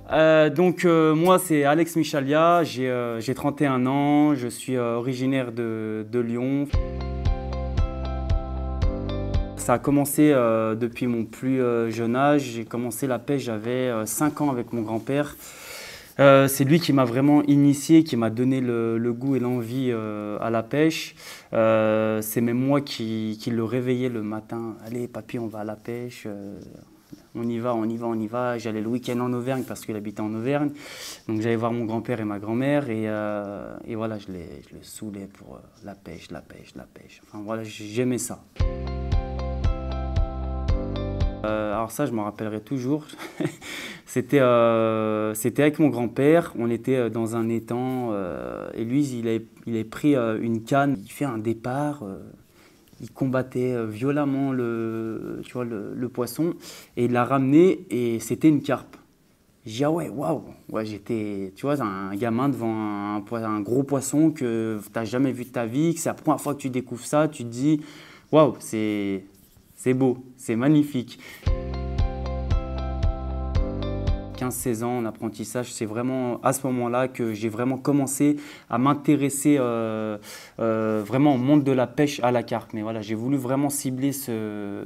Moi c'est Alex Michalia, j'ai 31 ans, je suis originaire de Lyon. Ça a commencé depuis mon plus jeune âge. J'ai commencé la pêche, j'avais 5 ans avec mon grand-père. C'est lui qui m'a vraiment initié, qui m'a donné le goût et l'envie à la pêche. C'est même moi qui le réveillais le matin. Allez papy, on va à la pêche. On y va, on y va, on y va. J'allais le week-end en Auvergne parce qu'il habitait en Auvergne. Donc j'allais voir mon grand-père et ma grand-mère et voilà, je le saoulais pour la pêche, la pêche, la pêche. Enfin voilà, j'aimais ça. Alors ça, je m'en rappellerai toujours. C'était avec mon grand-père. On était dans un étang et lui, il avait pris une canne. Il fait un départ. Il combattait violemment le poisson et il l'a ramené et c'était une carpe. J'ai dit ah ouais, waouh. Ouais, j'étais, tu vois, un gamin devant un gros poisson que tu n'as jamais vu de ta vie, que c'est la première fois que tu découvres ça. Tu te dis waouh, c'est beau, c'est magnifique. 15-16 ans en apprentissage, c'est vraiment à ce moment-là que j'ai vraiment commencé à m'intéresser vraiment au monde de la pêche à la carpe. Mais voilà, j'ai voulu vraiment cibler ce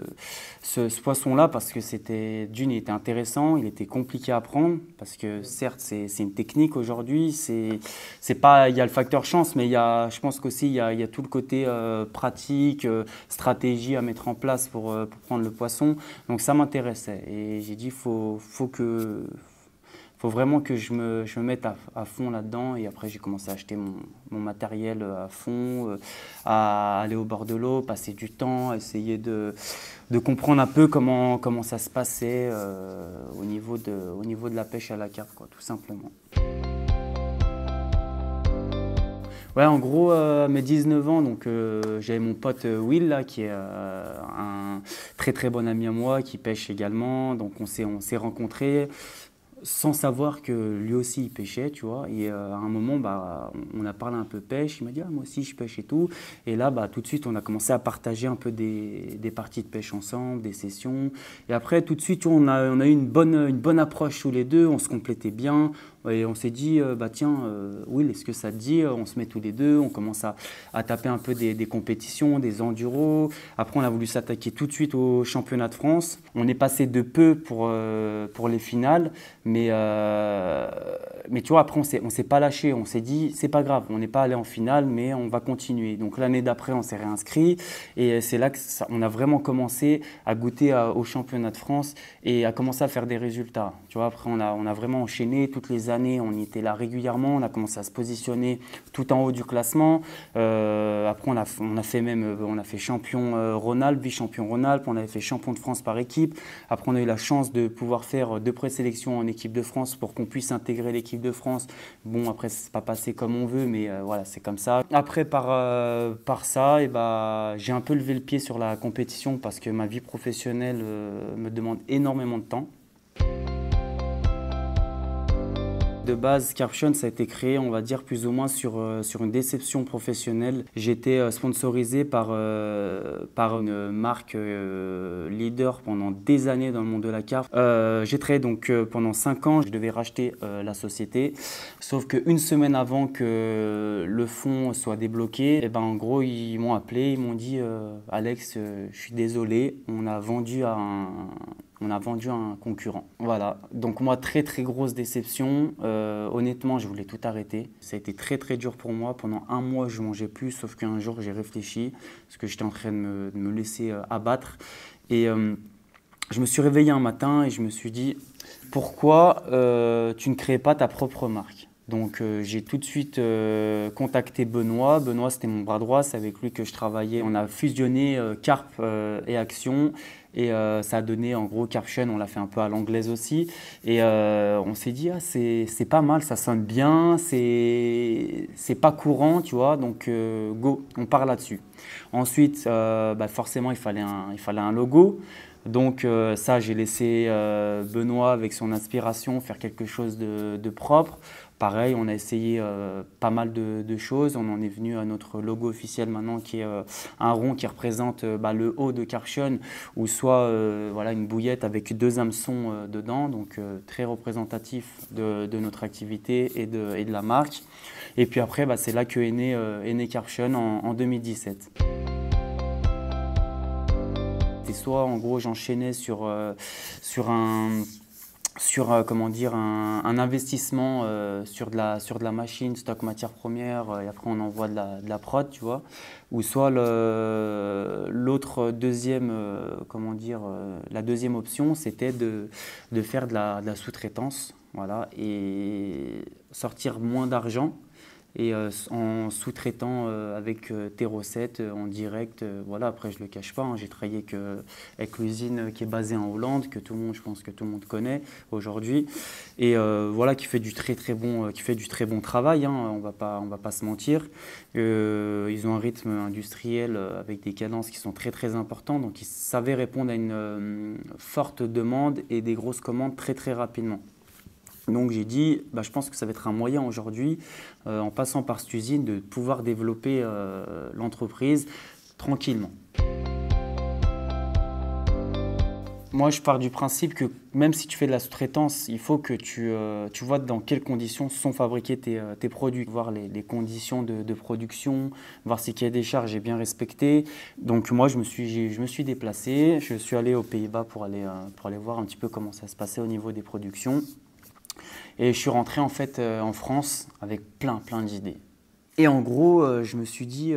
poisson-là parce que il était intéressant, il était compliqué à apprendre parce que certes, c'est une technique aujourd'hui, c'est pas, il y a le facteur chance, mais je pense qu'aussi il y a tout le côté pratique, stratégie à mettre en place pour prendre le poisson. Donc ça m'intéressait et j'ai dit faut vraiment que je me mette à fond là-dedans. Et après, j'ai commencé à acheter mon matériel à fond, à aller au bord de l'eau, passer du temps, essayer de comprendre un peu comment ça se passait au niveau de la pêche à la carpe, quoi, tout simplement. Ouais, en gros, à mes 19 ans, donc, j'avais mon pote Will, là, qui est un très très bon ami à moi, qui pêche également. Donc on s'est rencontrés sans savoir que lui aussi il pêchait, tu vois. Et à un moment, bah, on a parlé un peu pêche. Il m'a dit ah, moi aussi je pêche et tout. Et là, bah, tout de suite, on a commencé à partager un peu des parties de pêche ensemble, des sessions. Et après, tout de suite, on a eu une bonne approche tous les deux. On se complétait bien. Et on s'est dit, bah tiens, Will, est-ce que ça te dit? On se met tous les deux, on commence à taper un peu des compétitions, des enduros. Après, on a voulu s'attaquer tout de suite au championnat de France. On est passé de peu pour les finales, mais tu vois, après, on s'est pas lâché. On s'est dit, c'est pas grave, on n'est pas allé en finale, mais on va continuer. Donc l'année d'après, on s'est réinscrit et c'est là qu'on a vraiment commencé à goûter au championnat de France et à commencer à faire des résultats. Tu vois, après, on a vraiment enchaîné toutes les années, on y était là régulièrement, on a commencé à se positionner tout en haut du classement. Après, on a fait champion Rhône-Alpes, vice-champion Rhône-Alpes, on avait fait champion de France par équipe. Après, on a eu la chance de pouvoir faire 2 présélections en équipe de France pour qu'on puisse intégrer l'équipe de France. Bon, après, c'est pas passé comme on veut, mais voilà, c'est comme ça. Après, par ça, et bah, j'ai un peu levé le pied sur la compétition parce que ma vie professionnelle me demande énormément de temps. De base, Carption, ça a été créé, on va dire, plus ou moins sur une déception professionnelle. J'ai été sponsorisé par une marque leader pendant des années dans le monde de la carpe. J'ai travaillé donc pendant 5 ans, je devais racheter la société. Sauf qu'une semaine avant que le fonds soit débloqué, et ben, en gros, ils m'ont appelé, ils m'ont dit Alex, je suis désolé, on a vendu à un concurrent. Voilà, donc moi, très très grosse déception. Honnêtement, je voulais tout arrêter. Ça a été très très dur pour moi. Pendant 1 mois, je ne mangeais plus, sauf qu'un jour, j'ai réfléchi, parce que j'étais en train de me laisser abattre. Et je me suis réveillé un matin et je me suis dit, pourquoi tu ne crées pas ta propre marque? Donc j'ai tout de suite contacté Benoît. Benoît, c'était mon bras droit, c'est avec lui que je travaillais. On a fusionné Carp et Action et ça a donné en gros Carption, on l'a fait un peu à l'anglaise aussi. Et on s'est dit, ah, c'est pas mal, ça sonne bien, c'est pas courant, tu vois, donc go, on part là-dessus. Ensuite, bah, forcément, il fallait un logo. Donc ça, j'ai laissé Benoît avec son inspiration faire quelque chose de propre. pareil, on a essayé pas mal de choses. On en est venu à notre logo officiel maintenant qui est un rond qui représente le haut de Karcher, ou soit voilà, une bouillette avec 2 hameçons dedans, donc très représentatif de notre activité et de la marque. Et puis après, c'est là que est né Karcher en 2017. Et soit en gros j'enchaînais sur un investissement sur de la machine, stock matière première, et après on envoie de la prod, tu vois. Ou soit l'autre deuxième, la deuxième option, c'était de faire de la sous-traitance, voilà, et sortir moins d'argent. Et en sous-traitant avec tes recettes en direct, voilà, après je ne le cache pas, hein, j'ai travaillé avec l'usine qui est basée en Hollande, je pense que tout le monde connaît aujourd'hui, et voilà, qui fait du très bon travail, hein, on va pas se mentir. Ils ont un rythme industriel avec des cadences qui sont très importantes, donc ils savaient répondre à une forte demande et des grosses commandes très rapidement. Donc j'ai dit, je pense que ça va être un moyen aujourd'hui, en passant par cette usine, de pouvoir développer l'entreprise tranquillement. Moi, je pars du principe que même si tu fais de la sous-traitance, il faut que tu vois dans quelles conditions sont fabriqués tes produits, voir les conditions de production, voir si le cahier des charges est bien respecté. Donc moi, je me suis déplacé, je suis allé aux Pays-Bas pour aller voir un petit peu comment ça se passait au niveau des productions. Et je suis rentré en fait en France avec plein d'idées. Et en gros, je me suis dit,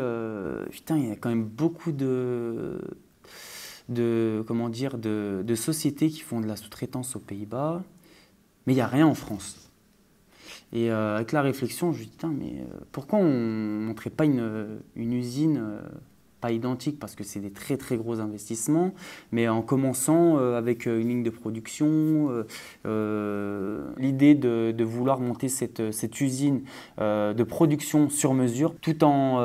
putain, il y a quand même beaucoup de sociétés qui font de la sous-traitance aux Pays-Bas, mais il n'y a rien en France. Et avec la réflexion, je me suis dit, putain, mais pourquoi on ne montrait pas une usine pas identique, parce que c'est des très gros investissements, mais en commençant avec une ligne de production, l'idée de vouloir monter cette usine de production sur mesure, tout en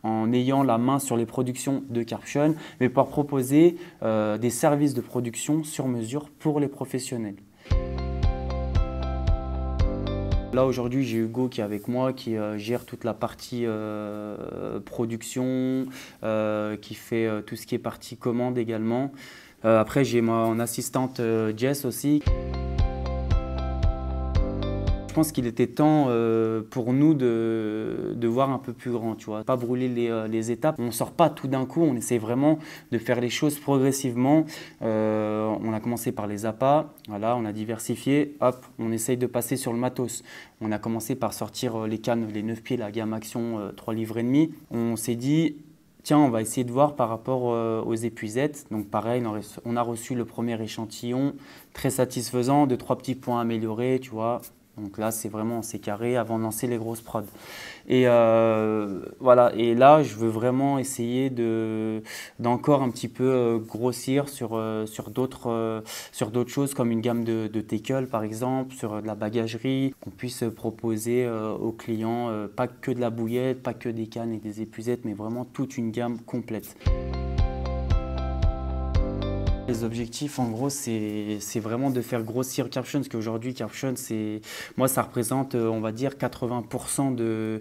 en ayant la main sur les productions de Karcher, mais pour proposer des services de production sur mesure pour les professionnels. Là aujourd'hui j'ai Hugo qui est avec moi, qui gère toute la partie production, qui fait tout ce qui est partie commande également. Après j'ai mon assistante Jess aussi. Je pense qu'il était temps pour nous de voir un peu plus grand, tu vois, pas brûler les étapes. On ne sort pas tout d'un coup, on essaie vraiment de faire les choses progressivement. On a commencé par les appâts, voilà, on a diversifié, hop, on essaye de passer sur le matos. On a commencé par sortir les cannes, les 9 pieds, la gamme Action 3,5 livres. On s'est dit, tiens, on va essayer de voir par rapport aux épuisettes. Donc pareil, on a reçu le premier échantillon, très satisfaisant, 2-3 petits points améliorés, tu vois. Donc là, c'est vraiment, c'est carré avant de lancer les grosses prods. Et voilà, et là, je veux vraiment essayer d'encore un petit peu grossir sur d'autres choses, comme une gamme de tackle par exemple, sur de la bagagerie, qu'on puisse proposer aux clients pas que de la bouillette, pas que des cannes et des épuisettes, mais vraiment toute une gamme complète. Les objectifs, en gros, c'est vraiment de faire grossir Karcher, parce qu'aujourd'hui, Karcher, moi, ça représente, on va dire, 80% de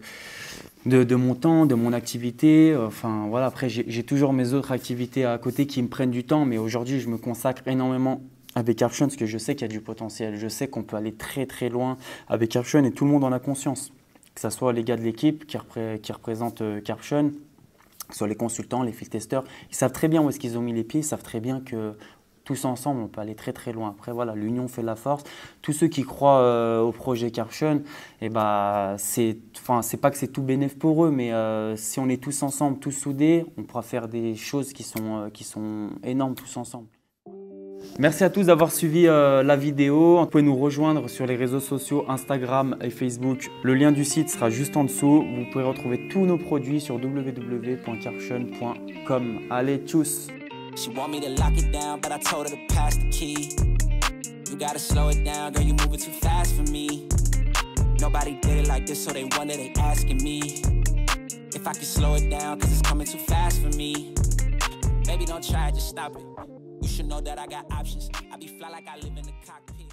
mon temps, de mon activité. Enfin, voilà, après, j'ai toujours mes autres activités à côté qui me prennent du temps, mais aujourd'hui, je me consacre énormément avec Karcher, parce que je sais qu'il y a du potentiel. Je sais qu'on peut aller très loin avec Karcher, et tout le monde en a conscience. Que ce soit les gars de l'équipe qui représentent Karcher, sur les consultants, les field testeurs, ils savent très bien où est-ce qu'ils ont mis les pieds, ils savent très bien que tous ensemble, on peut aller très loin. Après, voilà, l'union fait la force. Tous ceux qui croient au projet Karcher, c'est pas que c'est tout bénéf pour eux, mais si on est tous ensemble, tous soudés, on pourra faire des choses qui sont énormes tous ensemble. Merci à tous d'avoir suivi la vidéo. Vous pouvez nous rejoindre sur les réseaux sociaux Instagram et Facebook. Le lien du site sera juste en dessous. Vous pouvez retrouver tous nos produits sur www.karcher.com. Allez, tchuss! She want me to lock it down, but I told her to pass the key. You gotta slow it down, girl, you moving too fast for me. Nobody did it like this, so they wonder, they asking me if I can slow it down, cause it's coming too fast for me. Baby, don't try, just stop it. You should know that I got options. I be fly like I live in the cockpit.